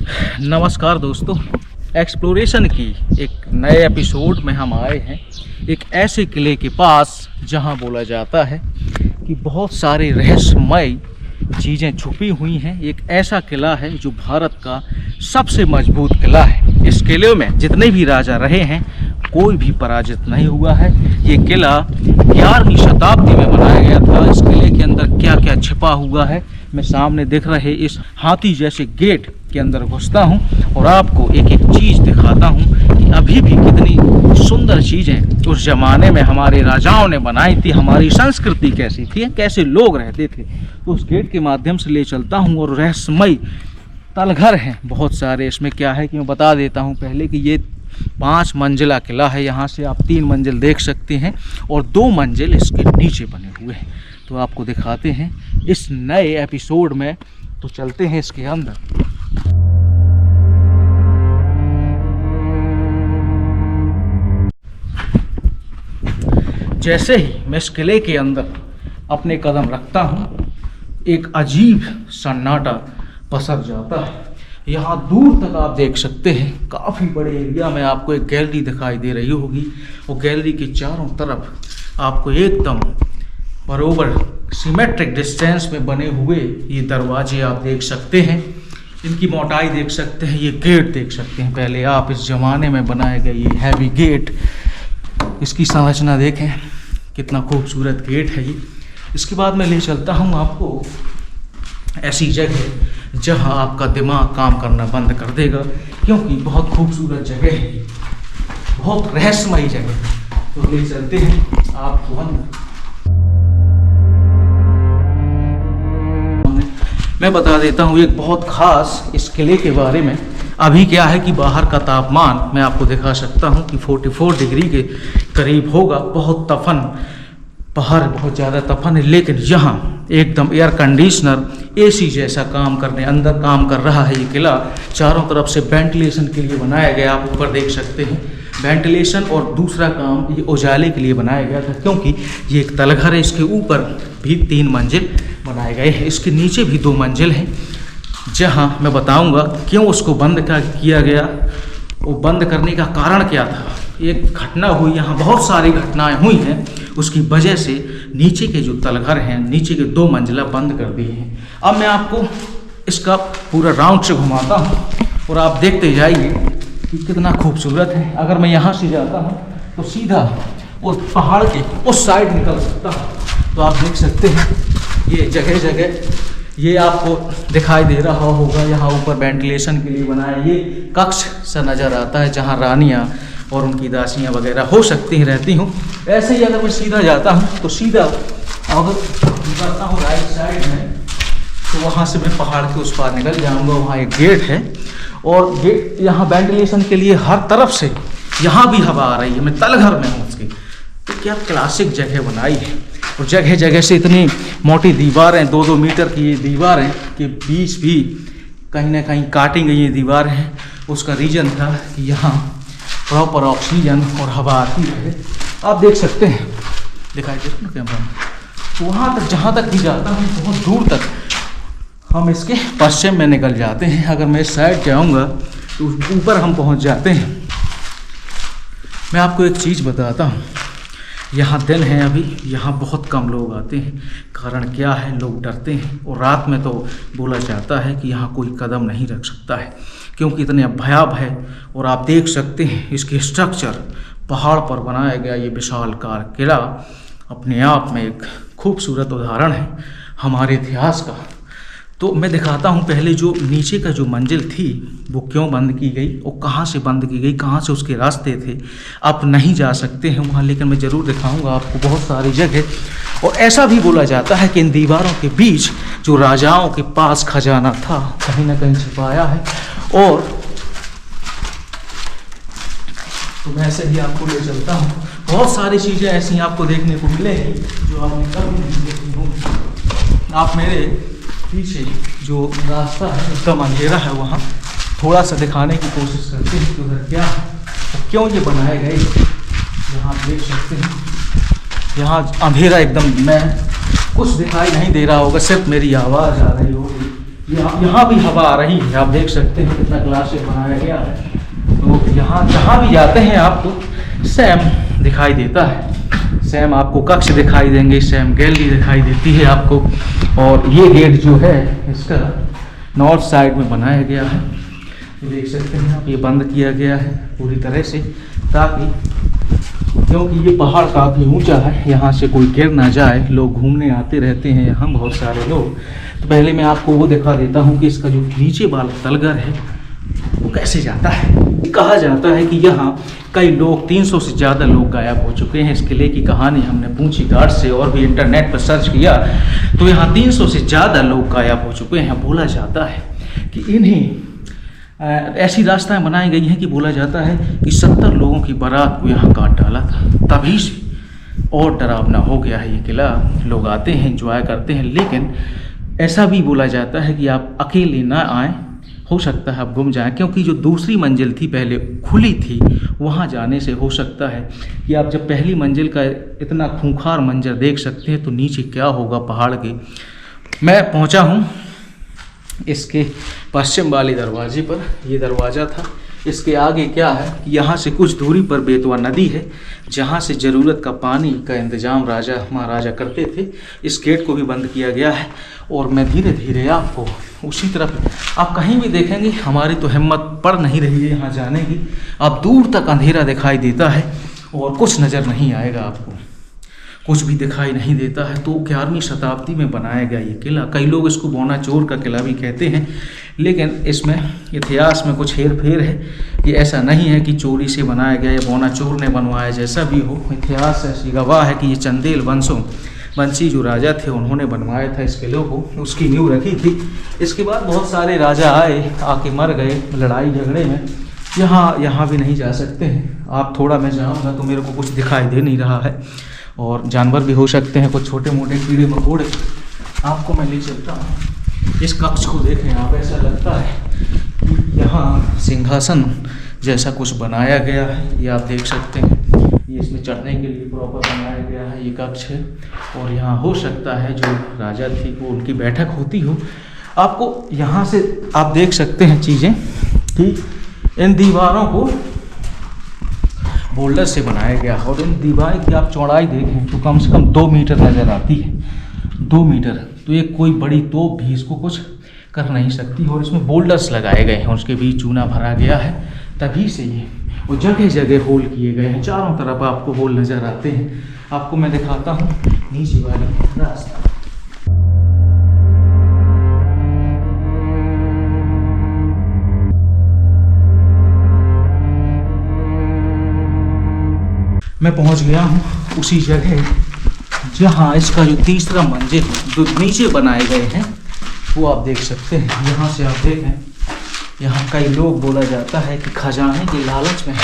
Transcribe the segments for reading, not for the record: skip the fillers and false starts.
नमस्कार दोस्तों, एक्सप्लोरेशन की एक नए एपिसोड में हम आए हैं एक ऐसे किले के पास जहां बोला जाता है कि बहुत सारे रहस्यमय चीज़ें छुपी हुई हैं। एक ऐसा किला है जो भारत का सबसे मजबूत किला है। इस किले में जितने भी राजा रहे हैं कोई भी पराजित नहीं हुआ है। ये किला 11वीं शताब्दी में बनाया गया था। इस किले के अंदर क्या क्या छिपा हुआ है मैं सामने दिख रहे इस हाथी जैसे गेट के अंदर घुसता हूँ और आपको एक एक चीज़ दिखाता हूँ कि अभी भी कितनी सुंदर चीज़ें उस ज़माने में हमारे राजाओं ने बनाई थी, हमारी संस्कृति कैसी थी, कैसे लोग रहते थे। तो उस गेट के माध्यम से ले चलता हूँ और रहस्यमय तलघर हैं बहुत सारे। इसमें क्या है कि मैं बता देता हूँ पहले कि ये 5 मंजिला किला है। यहाँ से आप 3 मंजिल देख सकते हैं और 2 मंजिल इसके नीचे बने हुए हैं। तो आपको दिखाते हैं इस नए एपिसोड में। तो चलते हैं इसके अंदर। जैसे ही मैं इस किले के अंदर अपने कदम रखता हूँ एक अजीब सन्नाटा पसर जाता है। यहाँ दूर तक आप देख सकते हैं काफ़ी बड़े एरिया में आपको एक गैलरी दिखाई दे रही होगी और गैलरी के चारों तरफ आपको एकदम बरोबर सिमेट्रिक डिस्टेंस में बने हुए ये दरवाजे आप देख सकते हैं। इनकी मोटाई देख सकते हैं, ये गेट देख सकते हैं। पहले आप इस ज़माने में बनाए गए ये हैवी गेट, इसकी संरचना देखें कितना खूबसूरत गेट है ये। इसके बाद मैं ले चलता हूँ आपको ऐसी जगह जहाँ आपका दिमाग काम करना बंद कर देगा, क्योंकि बहुत खूबसूरत जगह है, बहुत रहस्यमयी जगह है। तो ले चलते हैं आपको अंदर। मैं बता देता हूँ एक बहुत ख़ास इस किले के बारे में। अभी क्या है कि बाहर का तापमान मैं आपको दिखा सकता हूँ कि 44 डिग्री के करीब होगा। बहुत तपन, बाहर बहुत ज़्यादा तपन है, लेकिन यहाँ एकदम एयर कंडीशनर एसी जैसा काम करने अंदर काम कर रहा है ये किला। चारों तरफ से वेंटिलेशन के लिए बनाया गया, आप ऊपर देख सकते हैं वेंटिलेशन। और दूसरा काम ये उजाले के लिए बनाया गया था, क्योंकि ये एक तलघर है। इसके ऊपर भी 3 मंजिल बनाए गए हैं, इसके नीचे भी 2 मंजिल हैं, जहां मैं बताऊंगा क्यों उसको बंद किया गया, वो बंद करने का कारण क्या था। एक घटना हुई, यहाँ बहुत सारी घटनाएं हुई हैं, उसकी वजह से नीचे के जो तलघर हैं, नीचे के 2 मंजिला बंद कर दिए हैं। अब मैं आपको इसका पूरा राउंड से घुमाता हूँ और आप देखते जाइए कि कितना खूबसूरत है। अगर मैं यहाँ से जाता हूँ तो सीधा उस पहाड़ के उस साइड निकल सकता हूँ। तो आप देख सकते हैं ये जगह जगह ये आपको दिखाई दे रहा होगा। यहाँ ऊपर वेंटिलेशन के लिए बनाया ये कक्ष सा नज़र आता है, जहाँ रानियाँ और उनकी दासियाँ वगैरह हो सकती हैं रहती हूँ। ऐसे ही अगर मैं सीधा जाता हूँ तो सीधा अगर निकलता हूँ राइट साइड में, तो वहाँ से मैं पहाड़ के उस पार निकल जाऊँगा। वहाँ एक गेट है और गेट यहाँ वेंटिलेशन के लिए हर तरफ से यहाँ भी हवा आ रही है। मैं तलघर में हूँ उसकी। तो क्या क्लासिक जगह बनाई है। और जगह जगह से इतनी मोटी दीवारें, 2-2 मीटर की ये दीवारें के बीच भी कहीं ना कहीं काटी गई ये दीवार हैं। उसका रीज़न था कि यहाँ प्रॉपर ऑक्सीजन और हवा आती रहे। आप देख सकते हैं, दिखाई दे रहा है कैमरा में। तो वहाँ तक जहाँ तक भी जाता हूँ बहुत दूर तक हम इसके पश्चिम में निकल जाते हैं। अगर मैं इस साइड जाऊँगा तो ऊपर हम पहुँच जाते हैं। मैं आपको एक चीज़ बताता हूँ, यहाँ दिन है अभी, यहाँ बहुत कम लोग आते हैं। कारण क्या है, लोग डरते हैं और रात में तो बोला जाता है कि यहाँ कोई कदम नहीं रख सकता है, क्योंकि इतने भयावह है। और आप देख सकते हैं इसकी स्ट्रक्चर, पहाड़ पर बनाया गया ये विशालकार किला अपने आप में एक खूबसूरत उदाहरण है हमारे इतिहास का। तो मैं दिखाता हूँ पहले जो नीचे का जो मंजिल थी वो क्यों बंद की गई और कहाँ से बंद की गई, कहाँ से उसके रास्ते थे। आप नहीं जा सकते हैं वहाँ, लेकिन मैं ज़रूर दिखाऊंगा आपको बहुत सारी जगह। और ऐसा भी बोला जाता है कि इन दीवारों के बीच जो राजाओं के पास खजाना था कहीं ना कहीं छिपाया है। और तो मैं ऐसे ही आपको ले चलता हूँ। बहुत सारी चीज़ें ऐसी आपको देखने को मिलेंगी जो आपने कभी नहीं देखी होंगी। आप मेरे पीछे जो रास्ता है एकदम अंधेरा है, वहाँ थोड़ा सा दिखाने की कोशिश करते हैं कि उधर क्या है और क्यों ये बनाए गए। यहाँ देख सकते हैं, यहाँ अंधेरा एकदम, मैं कुछ दिखाई नहीं दे रहा होगा, सिर्फ मेरी आवाज़ आ रही होगी। यहाँ भी हवा आ रही है, आप देख सकते हैं कितना ग्लास से बनाया गया है। तो यहाँ जहाँ भी जाते हैं आपको सेम दिखाई देता है, सेम आपको कक्ष दिखाई देंगे, सेम गैलरी दिखाई देती है आपको। और ये गेट जो है इसका नॉर्थ साइड में बनाया गया है, ये देख सकते हैं आप, ये बंद किया गया है पूरी तरह से, ताकि क्योंकि ये पहाड़ काफ़ी ऊंचा है, यहाँ से कोई गिर ना जाए। लोग घूमने आते रहते हैं यहाँ बहुत सारे लोग। तो पहले मैं आपको वो दिखा देता हूँ कि इसका जो नीचे वाला तलगर है वो कैसे जाता है। कहा जाता है कि यहाँ कई लोग 300 से ज़्यादा लोग गायब हो चुके हैं। इस किले की कहानी हमने पूछी गार्ड से और भी इंटरनेट पर सर्च किया तो यहाँ 300 से ज़्यादा लोग गायब हो चुके हैं। बोला जाता है कि इन्हें ऐसी रास्ताएं बनाई गई हैं कि बोला जाता है कि 70 लोगों की बारात को यहाँ काट डाला था, तभी से और डरावना हो गया है ये किला। लोग आते हैं, एंजॉय करते हैं, लेकिन ऐसा भी बोला जाता है कि आप अकेले ना आएँ, हो सकता है आप गुम जाएं, क्योंकि जो दूसरी मंजिल थी पहले खुली थी, वहाँ जाने से हो सकता है कि आप जब पहली मंजिल का इतना खूंखार मंजर देख सकते हैं तो नीचे क्या होगा पहाड़ के। मैं पहुँचा हूँ इसके पश्चिम वाले दरवाजे पर, ये दरवाज़ा था। इसके आगे क्या है कि यहाँ से कुछ दूरी पर बेतवा नदी है, जहाँ से ज़रूरत का पानी का इंतज़ाम राजा महाराजा करते थे। इस गेट को भी बंद किया गया है और मैं धीरे धीरे आपको उसी तरफ, आप कहीं भी देखेंगे हमारी तो हिम्मत पड़ नहीं रही है यहाँ जाने की। आप दूर तक अंधेरा दिखाई देता है और कुछ नज़र नहीं आएगा, आपको कुछ भी दिखाई नहीं देता है। तो 11वीं शताब्दी में बनाया गया ये किला, कई लोग इसको बौनाचोर का किला भी कहते हैं, लेकिन इसमें इतिहास में कुछ हेर फेर है। ये ऐसा नहीं है कि चोरी से बनाया गया या बौनाचोर ने बनवाया, जैसा भी हो इतिहास ऐसी गवाह है कि ये चंदेल वंशी जो राजा थे उन्होंने बनवाया था इस किले को, उसकी नींव रखी थी। इसके बाद बहुत सारे राजा आए, आके मर गए लड़ाई झगड़े में। यहाँ भी नहीं जा सकते हैं आप, थोड़ा मैं जाऊँगा तो मेरे को कुछ दिखाई दे नहीं रहा है और जानवर भी हो सकते हैं, कुछ छोटे मोटे कीड़े मकोड़े। आपको मैं ले चलता हूँ इस कक्ष को, देखें आप, ऐसा लगता है कि यहाँ सिंहासन जैसा कुछ बनाया गया है। ये आप देख सकते हैं, ये इसमें चढ़ने के लिए प्रॉपर बनाया गया है, ये कक्ष है। और यहाँ हो सकता है जो राजा थी वो उनकी बैठक होती हो। आपको यहाँ से आप देख सकते हैं चीज़ें कि इन दीवारों को बोल्डर से बनाया गया है और इन दीवार की आप चौड़ाई देखें तो कम से कम 2 मीटर नज़र आती है, 2 मीटर। तो ये कोई बड़ी तोप भी इसको कुछ कर नहीं सकती। और इसमें बोल्डर्स लगाए गए हैं, उसके बीच चूना भरा गया है, तभी से ये वो जगह जगह होल किए गए हैं। चारों तरफ आपको होल नज़र आते हैं। आपको मैं दिखाता हूँ नीचे वाली रास्ता। मैं पहुंच गया हूं उसी जगह जहां इसका जो तीसरा मंजिल जो नीचे बनाए गए हैं वो आप देख सकते हैं। यहाँ से आप देखें, यहाँ कई लोग बोला जाता है कि खजाने के लालच में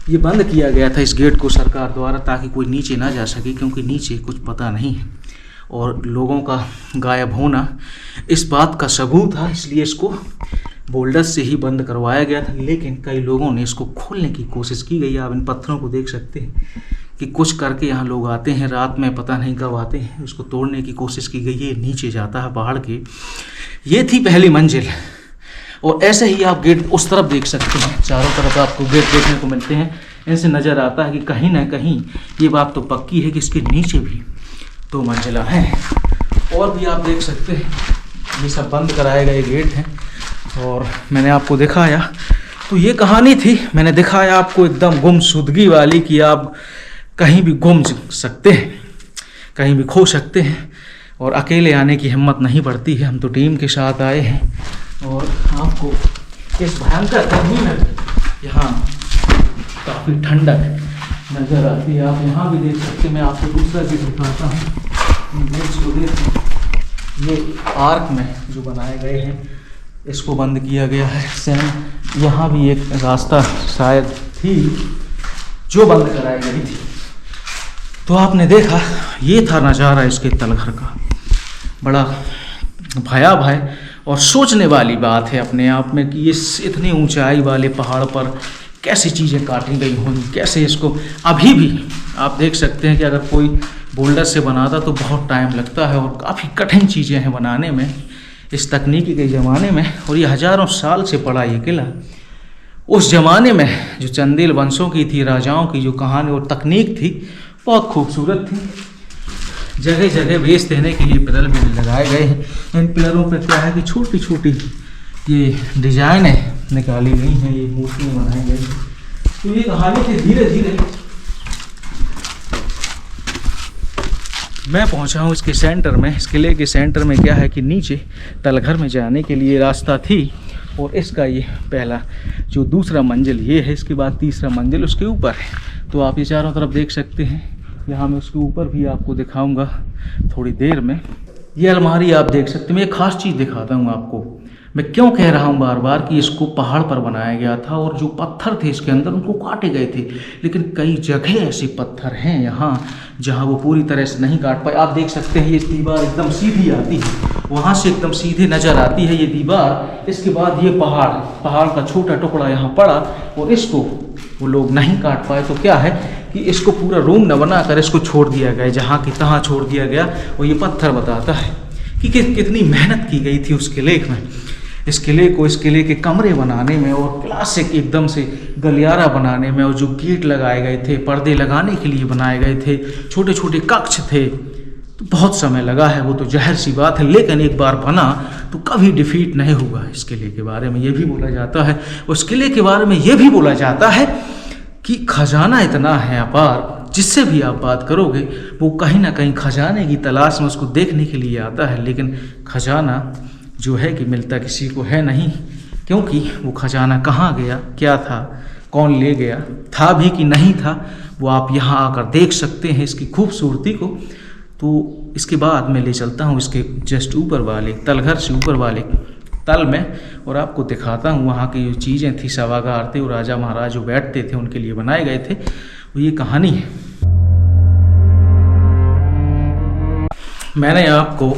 ये बंद किया गया था इस गेट को सरकार द्वारा, ताकि कोई नीचे ना जा सके, क्योंकि नीचे कुछ पता नहीं है। और लोगों का गायब होना इस बात का सबूत था, इसलिए इसको बोल्डर्स से ही बंद करवाया गया था। लेकिन कई लोगों ने इसको खोलने की कोशिश की गई। आप इन पत्थरों को देख सकते हैं कि कुछ करके यहाँ लोग आते हैं रात में, पता नहीं कब आते हैं, उसको तोड़ने की कोशिश की गई है। नीचे जाता है पहाड़ के। ये थी पहली मंजिल और ऐसे ही आप गेट उस तरफ देख सकते हैं। चारों तरफ आपको गेट देखने को मिलते हैं। इनसे नज़र आता है कि कहीं ना कहीं ये बात तो पक्की है कि इसके नीचे भी 2 मंजिला हैं। और भी आप देख सकते हैं, ये सब बंद कराए गए गेट हैं। और मैंने आपको दिखाया तो ये कहानी थी, मैंने दिखाया आपको एकदम गुमशुदगी वाली कि आप कहीं भी गुम सकते हैं, कहीं भी खो सकते हैं और अकेले आने की हिम्मत नहीं पड़ती है। हम तो टीम के साथ आए हैं और आपको इस भयंकर गर्मी में यहाँ काफ़ी ठंडक नज़र आती है। आप यहाँ भी देख सकते हैं। मैं आपको दूसरा भी दिखाता हूँ, इसको देखें, ये आर्क में जो बनाए गए हैं इसको बंद किया गया है। सेम यहाँ भी एक रास्ता शायद थी जो बंद कराई गई थी। तो आपने देखा, ये था नज़ारा इसके तलघर का। बड़ा भयावह और सोचने वाली बात है अपने आप में कि ये इतनी ऊंचाई वाले पहाड़ पर कैसी चीज़ें काटी गई होंगी, कैसे इसको अभी भी आप देख सकते हैं कि अगर कोई बोल्डर से बनाता तो बहुत टाइम लगता है और काफ़ी कठिन चीज़ें हैं बनाने में। इस तकनीकी के ज़माने में, और ये हज़ारों साल से पड़ा ये किला। उस ज़माने में जो चंदेल वंशों की थी, राजाओं की जो कहानी और तकनीक थी, बहुत खूबसूरत थी। जगह जगह बेस देने के लिए पिलर भी लगाए गए हैं। इन पिलरों पर क्या है कि छोटी छोटी ये डिजाइनें निकाली गई हैं, ये मूर्तियाँ बनाई गई हैं। तो ये कहानी थी। धीरे धीरे मैं पहुंचा हूँ इसके सेंटर में। इस किले के सेंटर में क्या है कि नीचे तलघर में जाने के लिए रास्ता थी, और इसका ये पहला जो दूसरा मंजिल ये है, इसके बाद तीसरा मंजिल उसके ऊपर है। तो आप ये चारों तरफ देख सकते हैं। यहाँ मैं उसके ऊपर भी आपको दिखाऊंगा थोड़ी देर में। ये अलमारी आप देख सकते हैं। मैं एक ख़ास चीज़ दिखाता हूँ आपको। मैं क्यों कह रहा हूँ बार बार कि इसको पहाड़ पर बनाया गया था, और जो पत्थर थे इसके अंदर उनको काटे गए थे, लेकिन कई जगह ऐसे पत्थर हैं यहाँ जहाँ वो पूरी तरह से नहीं काट पाए। आप देख सकते हैं ये दीवार एकदम सीधी आती है, वहाँ से एकदम सीधे नज़र आती है ये दीवार। इसके बाद ये पहाड़ का छोटा टुकड़ा यहाँ पड़ा, और इसको वो लोग नहीं काट पाए। तो क्या है कि इसको पूरा रूम न बनाकर इसको छोड़ दिया गया, जहाँ की तहाँ छोड़ दिया गया। और ये पत्थर बताता है कि कितनी मेहनत की गई थी उस किले में, इस किले के कमरे बनाने में, और क्लासिक एकदम से गलियारा बनाने में, और जो गेट लगाए गए थे, पर्दे लगाने के लिए बनाए गए थे, छोटे छोटे कक्ष थे। तो बहुत समय लगा है, वो तो ज़ाहिर सी बात है, लेकिन एक बार बना तो कभी डिफीट नहीं हुआ। इस किले के बारे में ये भी बोला जाता है, उस किले के बारे में ये भी बोला जाता है कि खजाना इतना है अपार, जिससे भी आप बात करोगे वो कहीं ना कहीं खजाने की तलाश में उसको देखने के लिए आता है। लेकिन खजाना जो है कि मिलता किसी को है नहीं, क्योंकि वो खजाना कहाँ गया, क्या था, कौन ले गया, था भी कि नहीं था, वो आप यहाँ आकर देख सकते हैं इसकी खूबसूरती को। तो इसके बाद मैं ले चलता हूँ इसके जस्ट ऊपर वाले तलघर से ऊपर वाले तल में, और आपको दिखाता हूँ वहाँ की जो चीज़ें थी, सभागार थे, वो राजा महाराज जो बैठते थे उनके लिए बनाए गए थे, वो ये कहानी है। मैंने आपको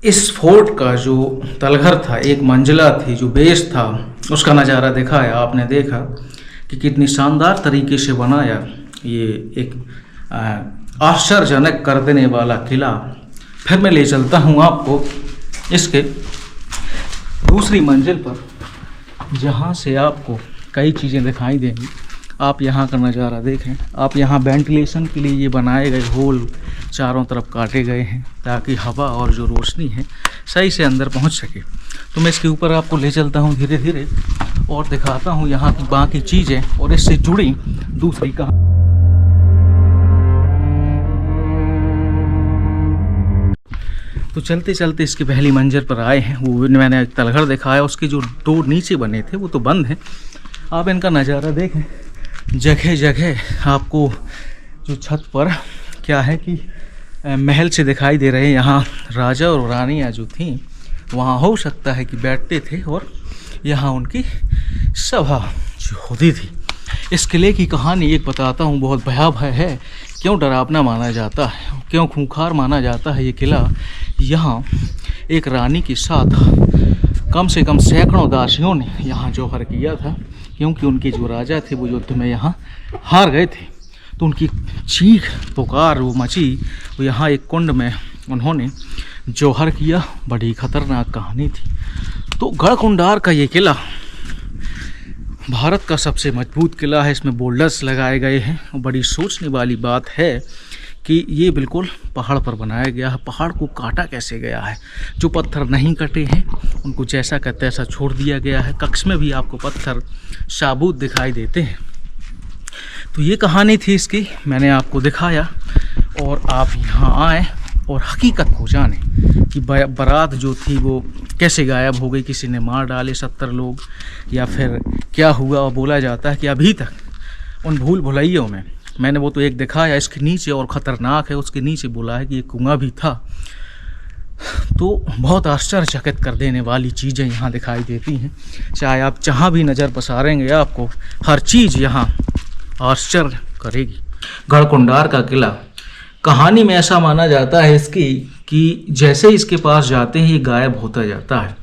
इस फोर्ट का जो तलघर था, एक मंजिला थी, जो बेस था, उसका नज़ारा दिखाया। आपने देखा कि कितनी शानदार तरीके से बनाया ये एक आश्चर्यजनक कर देने वाला किला। फिर मैं ले चलता हूँ आपको इसके दूसरी मंजिल पर, जहाँ से आपको कई चीज़ें दिखाई देंगी। आप यहाँ का नज़ारा देखें। आप यहाँ वेंटिलेशन के लिए ये बनाए गए होल चारों तरफ काटे गए हैं, ताकि हवा और जो रोशनी है सही से अंदर पहुँच सके। तो मैं इसके ऊपर आपको ले चलता हूँ धीरे धीरे, और दिखाता हूँ यहाँ की बाकी चीज़ें और इससे जुड़ी दूसरी कहानी। तो चलते चलते इसकी पहली मंजिल पर आए हैं। वो मैंने तलघर दिखाया, उसके जो दो नीचे बने थे वो तो बंद हैं। आप इनका नज़ारा देखें। जगह जगह आपको जो छत पर क्या है कि महल से दिखाई दे रहे हैं। यहाँ राजा और रानियाँ जो थीं वहाँ हो सकता है कि बैठते थे, और यहाँ उनकी सभा जो होती थी। इस किले की कहानी एक बताता हूँ, बहुत भयावह है। क्यों डरावना माना जाता है, क्यों खूंखार माना जाता है ये किला। यहाँ एक रानी के साथ कम से कम सैकड़ों दासियों ने यहाँ जौहर किया था, क्योंकि उनके जो राजा थे वो युद्ध में यहाँ हार गए थे। तो उनकी चीख पुकार वो मची, वो यहाँ एक कुंड में उन्होंने जौहर किया। बड़ी खतरनाक कहानी थी। तो गढ़कुंडार का ये किला भारत का सबसे मजबूत किला है। इसमें बोल्डर्स लगाए गए हैं। बड़ी सोचने वाली बात है कि ये बिल्कुल पहाड़ पर बनाया गया है। पहाड़ को काटा कैसे गया है, जो पत्थर नहीं कटे हैं उनको जैसा का तैसा छोड़ दिया गया है। कक्ष में भी आपको पत्थर साबुत दिखाई देते हैं। तो ये कहानी थी इसकी, मैंने आपको दिखाया, और आप यहाँ आए और हकीकत को जाने कि बारात जो थी वो कैसे गायब हो गई। किसी ने मार डाले 70 लोग, या फिर क्या हुआ। और बोला जाता है कि अभी तक उन भूल भुलैयों में, मैंने वो तो एक दिखाया, इसके नीचे और ख़तरनाक है, उसके नीचे बोला है कि एक कुआं भी था। तो बहुत आश्चर्यचकित कर देने वाली चीज़ें यहाँ दिखाई देती हैं। चाहे आप जहाँ भी नज़र पसारेंगे आपको हर चीज़ यहाँ आश्चर्य करेगी। गढ़कुंडार का किला कहानी में ऐसा माना जाता है इसकी कि जैसे इसके पास जाते हैं ये गायब होता जाता है,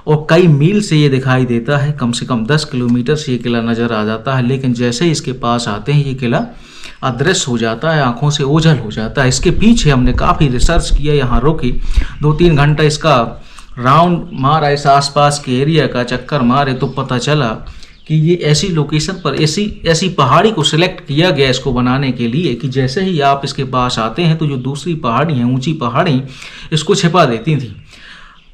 और कई मील से ये दिखाई देता है। कम से कम 10 किलोमीटर से ये किला नज़र आ जाता है, लेकिन जैसे ही इसके पास आते हैं ये किला अदृश्य हो जाता है, आंखों से ओझल हो जाता है। इसके पीछे हमने काफ़ी रिसर्च किया, यहाँ रुके 2-3 घंटा इसका राउंड मारा, इस आसपास के एरिया का चक्कर मारे तो पता चला कि ये ऐसी लोकेशन पर ऐसी पहाड़ी को सिलेक्ट किया गया इसको बनाने के लिए कि जैसे ही आप इसके पास आते हैं तो जो दूसरी पहाड़ी हैं, ऊंची पहाड़ी, इसको छिपा देती थी।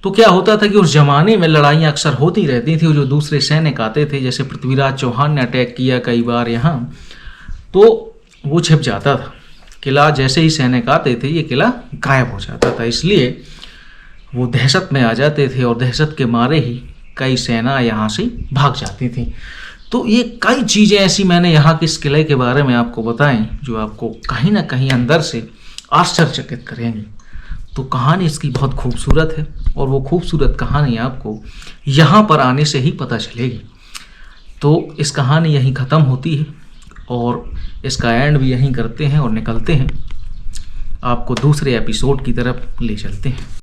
तो क्या होता था कि उस जमाने में लड़ाइयाँ अक्सर होती रहती थी। जो दूसरे सैनिक आते थे, जैसे पृथ्वीराज चौहान ने अटैक किया कई बार यहाँ, तो वो छिप जाता था। किला जैसे ही सैनिक आते थे ये किला गायब हो जाता था, इसलिए वो दहशत में आ जाते थे और दहशत के मारे ही कई सेना यहाँ से भाग जाती थी। तो ये कई चीज़ें ऐसी मैंने यहाँ के इस किले के बारे में आपको बताएं जो आपको कहीं ना कहीं अंदर से आश्चर्यचकित करेंगी। तो कहानी इसकी बहुत खूबसूरत है और वो खूबसूरत कहानी आपको यहाँ पर आने से ही पता चलेगी। तो इस कहानी यहीं ख़त्म होती है और इसका एंड भी यहीं करते हैं और निकलते हैं, आपको दूसरे एपिसोड की तरफ ले चलते हैं।